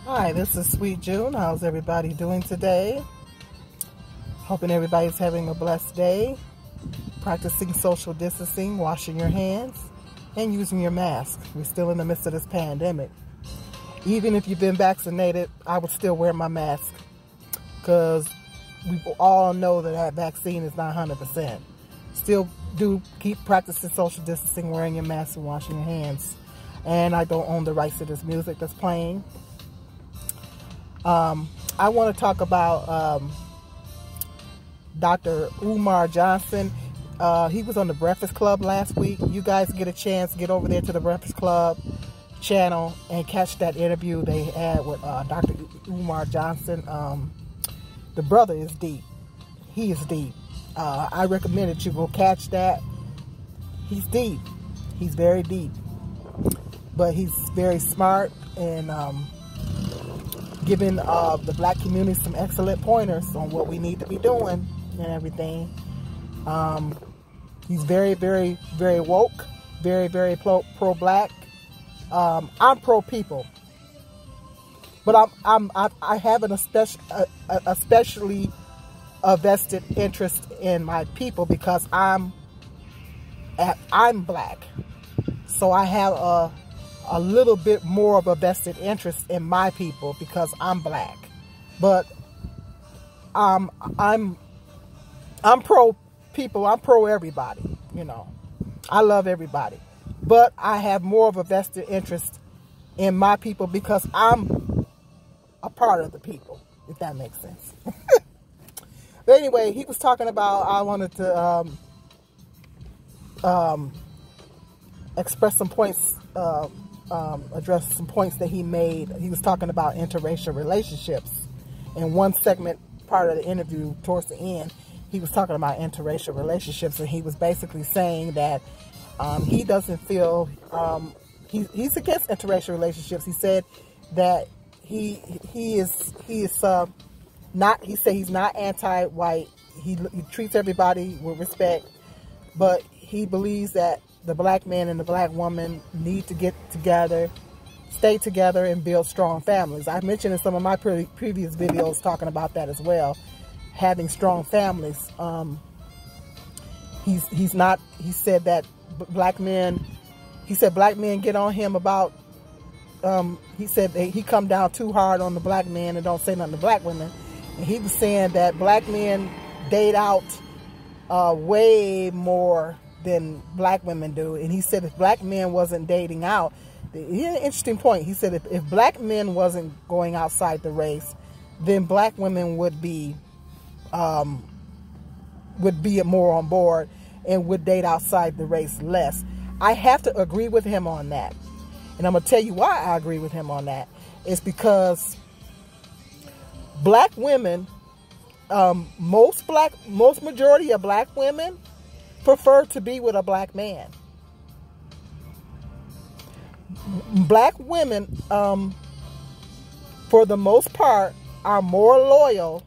Hi, this is Sweet June. How's everybody doing today? Hoping everybody's having a blessed day. Practicing social distancing, washing your hands, and using your mask. We're still in the midst of this pandemic. Even if you've been vaccinated, I would still wear my mask because we all know that vaccine is not 100%. Still do keep practicing social distancing, wearing your mask, and washing your hands. And I don't own the rights to this music that's playing. I want to talk about Dr. Umar Johnson. He was on the Breakfast Club last week. You guys get a chance, get over there to the Breakfast Club channel and catch that interview they had with Dr. Umar Johnson. The brother is deep. He is deep. I recommend that you go catch that. He's deep. He's very deep. But he's very smart and giving the black community some excellent pointers on what we need to be doing and everything. He's very, very, very woke, very, very pro-black. I'm pro-people, but I have an especially a vested interest in my people because I'm black, so I have a little bit more of a vested interest in my people because I'm black. But I'm pro people. I'm pro everybody. You know, I love everybody, but I have more of a vested interest in my people because I'm a part of the people, if that makes sense. But anyway, he was talking about, I wanted to express some points, address some points that he made. He was talking about interracial relationships. In one segment, part of the interview, towards the end, he was talking about interracial relationships, and he was basically saying that he doesn't feel, he's against interracial relationships. He said that he said he's not anti-white. He treats everybody with respect, but he believes that the black man and the black woman need to get together, stay together, and build strong families. I mentioned in some of my previous videos talking about that as well, having strong families. He said that black men get on him about, he said he come down too hard on the black men and don't say nothing to black women. And he was saying that black men date out way more than black women do. And he said if black men wasn't dating out, he had an interesting point. He said if black men wasn't going outside the race, then black women would be more on board and would date outside the race less. I have to agree with him on that. And I'm going to tell you why I agree with him on that. It's because black women, most majority of black women prefer to be with a black man. Black women, for the most part, are more loyal.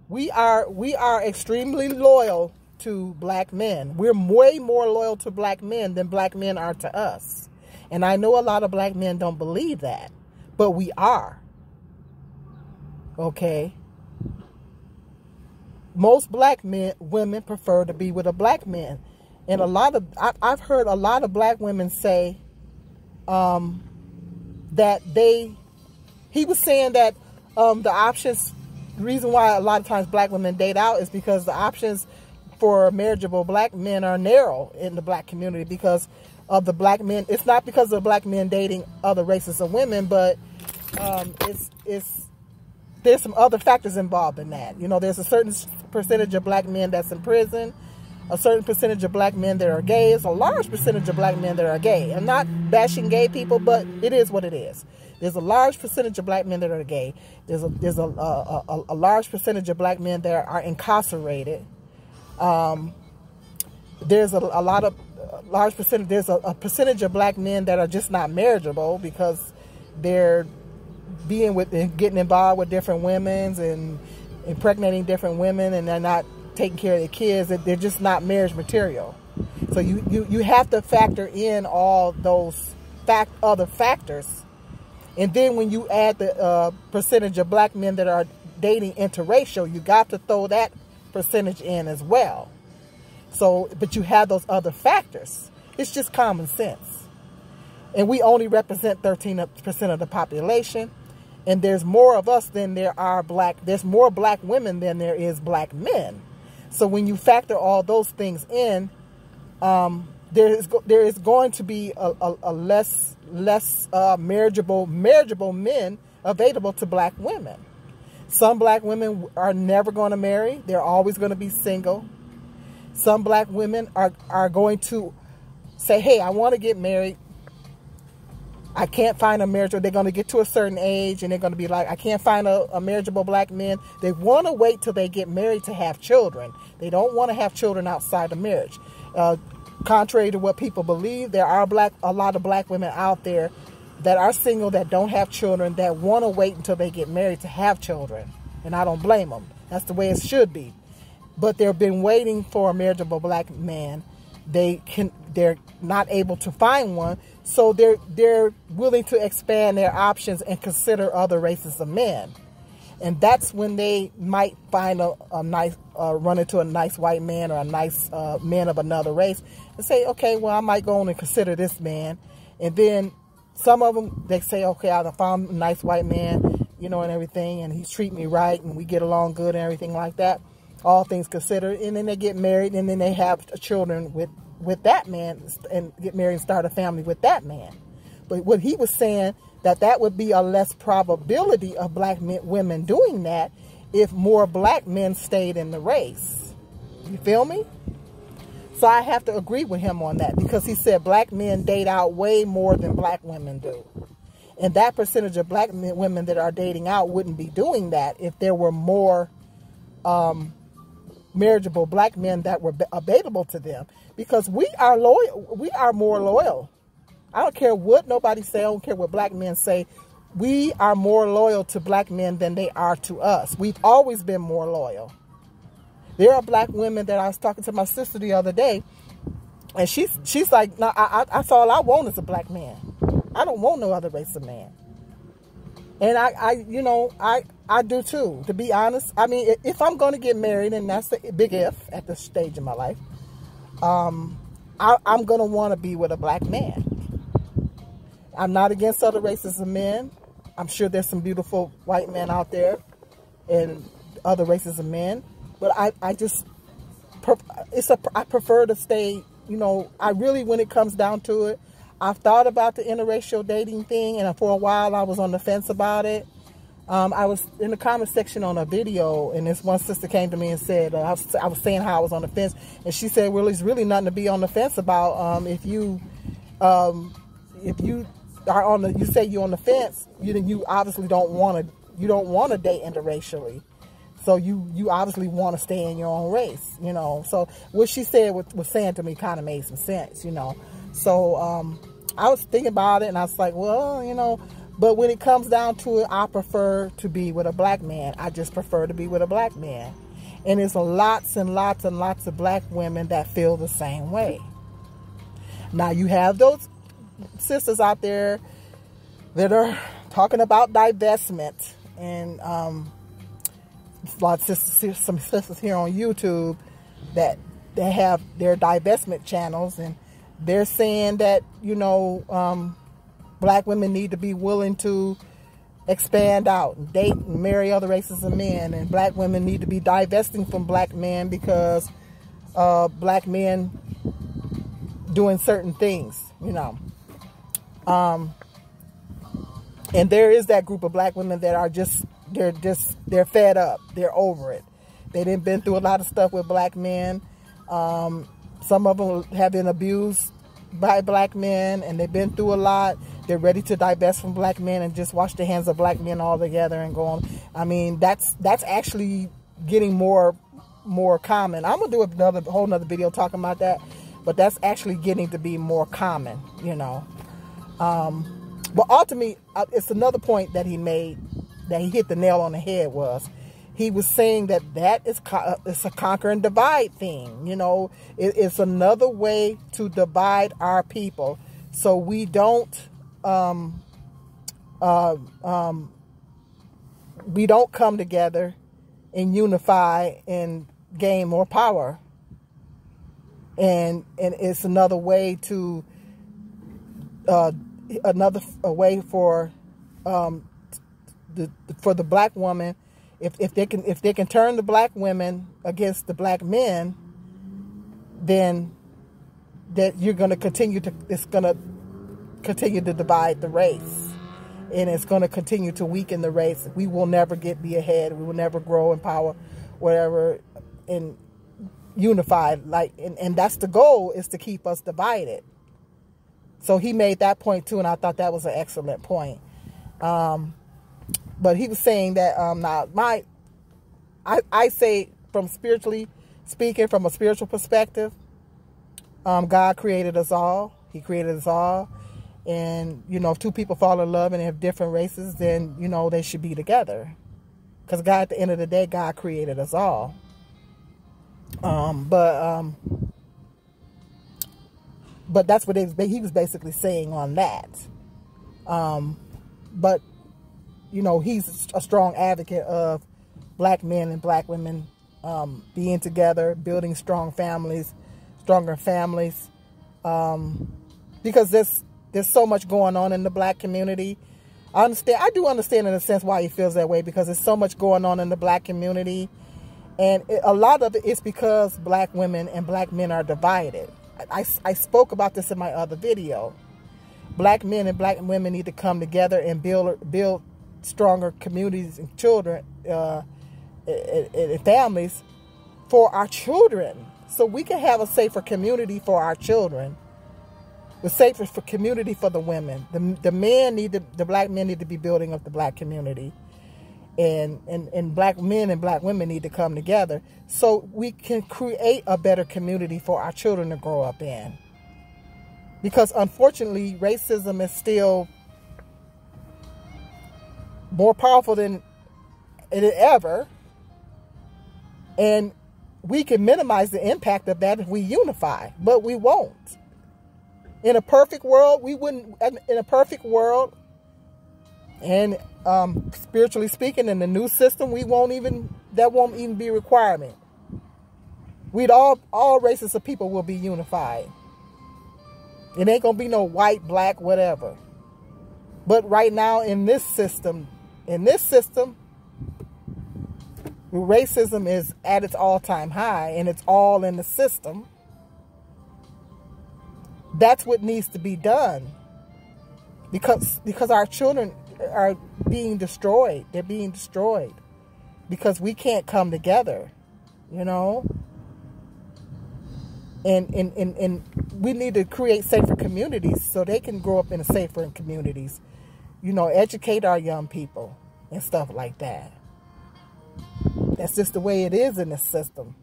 We are extremely loyal to black men. We're way more loyal to black men than black men are to us. And I know a lot of black men don't believe that, but we are. Okay? Most black women prefer to be with a black man. And I've heard a lot of black women say that he was saying that the options, the reason why a lot of times black women date out is because the options for marriageable black men are narrow in the black community because of the black men. It's not because of the black men dating other races of women, but there's some other factors involved in that. You know, there's a certain percentage of black men that's in prison, a certain percentage of black men that are gay. It's a large percentage of black men that are gay. I'm not bashing gay people, but it is what it is. There's a large percentage of black men that are gay. There's a large percentage of black men that are incarcerated. There's a percentage of black men that are just not marriageable because they're being with and getting involved with different women and impregnating different women, and they're not taking care of their kids. They're just not marriage material. So you have to factor in all those other factors And then when you add the percentage of black men that are dating interracial, you got to throw that percentage in as well. So, but you have those other factors. It's just common sense. And we only represent 13% of the population. And there's more of us than there are there's more black women than there is black men. So when you factor all those things in, there is going to be a less marriageable men available to black women. Some black women are never going to marry. They're always going to be single. Some black women are going to say, hey, I want to get married. I can't find a marriage, or they're going to get to a certain age and they're going to be like, I can't find a marriageable black man. They want to wait till they get married to have children. They don't want to have children outside of marriage. Contrary to what people believe, there are a lot of black women out there that are single, that don't have children, that want to wait until they get married to have children. And I don't blame them. That's the way it should be. But they've been waiting for a marriageable black man. They're not able to find one, so they're willing to expand their options and consider other races of men. And that's when they might find a nice, run into a nice white man or a nice man of another race and say, okay, well, I might go on and consider this man. And then some of them, they say, okay, I found a nice white man, you know, and everything, and he's treating me right, and we get along good and everything like that. All things considered, and then they get married, and then they have children with that man, and get married and start a family with that man. But what he was saying, that would be a less probability of black women doing that if more black men stayed in the race. You feel me? So I have to agree with him on that, because he said black men date out way more than black women do. And that percentage of black women that are dating out wouldn't be doing that if there were more marriageable black men that were available to them, because we are loyal. We are more loyal. I don't care what nobody say. I don't care what black men say. We are more loyal to black men than they are to us. We've always been more loyal. There are black women that I was talking to my sister the other day, and she's like, no, that's all I want is a black man. I don't want no other race of man. And I do too, to be honest. I mean, if I'm going to get married, and that's a big if at this stage in my life, I'm going to want to be with a black man. I'm not against other races of men. I'm sure there's some beautiful white men out there and other races of men. But I prefer to stay, I really, when it comes down to it, I've thought about the interracial dating thing, and for a while I was on the fence about it. I was in the comment section on a video, and this one sister came to me and said, I was saying how I was on the fence, and she said, well, there's really nothing to be on the fence about. If you are you say you're on the fence, you obviously don't want to date interracially. So you obviously want to stay in your own race, So what she said was saying to me kind of made some sense, So I was thinking about it, and I was like, well, but when it comes down to it, I prefer to be with a black man. I just prefer to be with a black man. And there's lots and lots and lots of black women that feel the same way. Now, you have those sisters out there that are talking about divestment, and some sisters here on YouTube that they have their divestment channels, and they're saying that black women need to be willing to expand out and date and marry other races of men, and black women need to be divesting from black men because black men doing certain things, and there is that group of black women that are they're fed up. They're over it. They done been through a lot of stuff with black men. Some of them have been abused by black men, and they've been through a lot. They're ready to divest from black men and just wash the hands of black men altogether and go on. I mean, that's actually getting more common. I'm gonna do a whole nother video talking about that, but that's actually getting to be more common, But ultimately, it's another point that he made, that he hit the nail on the head, was he was saying that it's a conquer and divide thing. It's another way to divide our people, so we don't we don't come together and unify and gain more power. And it's another way to a way for the black woman, if they can turn the black women against the black men, then that you're going to continue to divide the race, and it's going to continue to weaken the race. We will never be ahead. We will never grow in power, whatever, and unified. And that's the goal, is to keep us divided. So he made that point too, and I thought that was an excellent point. But he was saying that I say, from spiritually speaking, from a spiritual perspective, God created us all. He created us all. And, if two people fall in love and they have different races, then, they should be together. Because God, at the end of the day, God created us all. But that's what he was basically saying on that. But, he's a strong advocate of black men and black women being together, building stronger families, because there's so much going on in the black community. I do understand in a sense why he feels that way, because there's so much going on in the black community, and a lot of it is because black women and black men are divided. I spoke about this in my other video. Black men and black women need to come together and build stronger communities and children and families for our children, so we can have a safer community for our children, the safer community for the women. The black men need to be building up the black community, and black men and black women need to come together so we can create a better community for our children to grow up in. Because unfortunately, racism is still more powerful than it ever, and we can minimize the impact of that if we unify, but we won't. In a perfect world, we wouldn't. In a perfect world, and spiritually speaking, in the new system, that won't even be a requirement. All races of people will be unified. It ain't gonna be no white, black, whatever. But right now, in this system, racism is at its all-time high, and it's all in the system. That's what needs to be done, because our children are being destroyed. They're being destroyed because we can't come together, And we need to create safer communities so they can grow up in safer communities. Educate our young people and stuff like that. That's just the way it is in this system.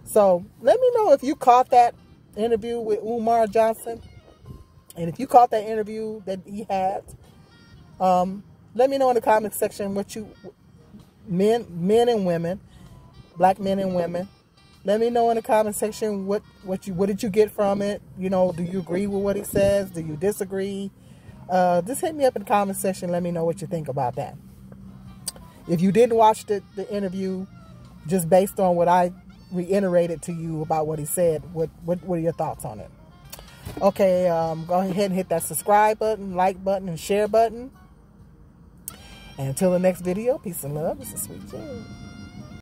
So let me know if you caught that interview with Umar Johnson, and if you caught that interview that he had. Let me know in the comment section what men and women, black men and women. Let me know in the comment section what did you get from it. Do you agree with what he says? Do you disagree? Just hit me up in the comment section. Let me know what you think about that. If you didn't watch the interview, just based on what I reiterated to you about what he said, what are your thoughts on it? Okay, go ahead and hit that subscribe button, like button, and share button. And until the next video, peace and love. This is Sweet Jane.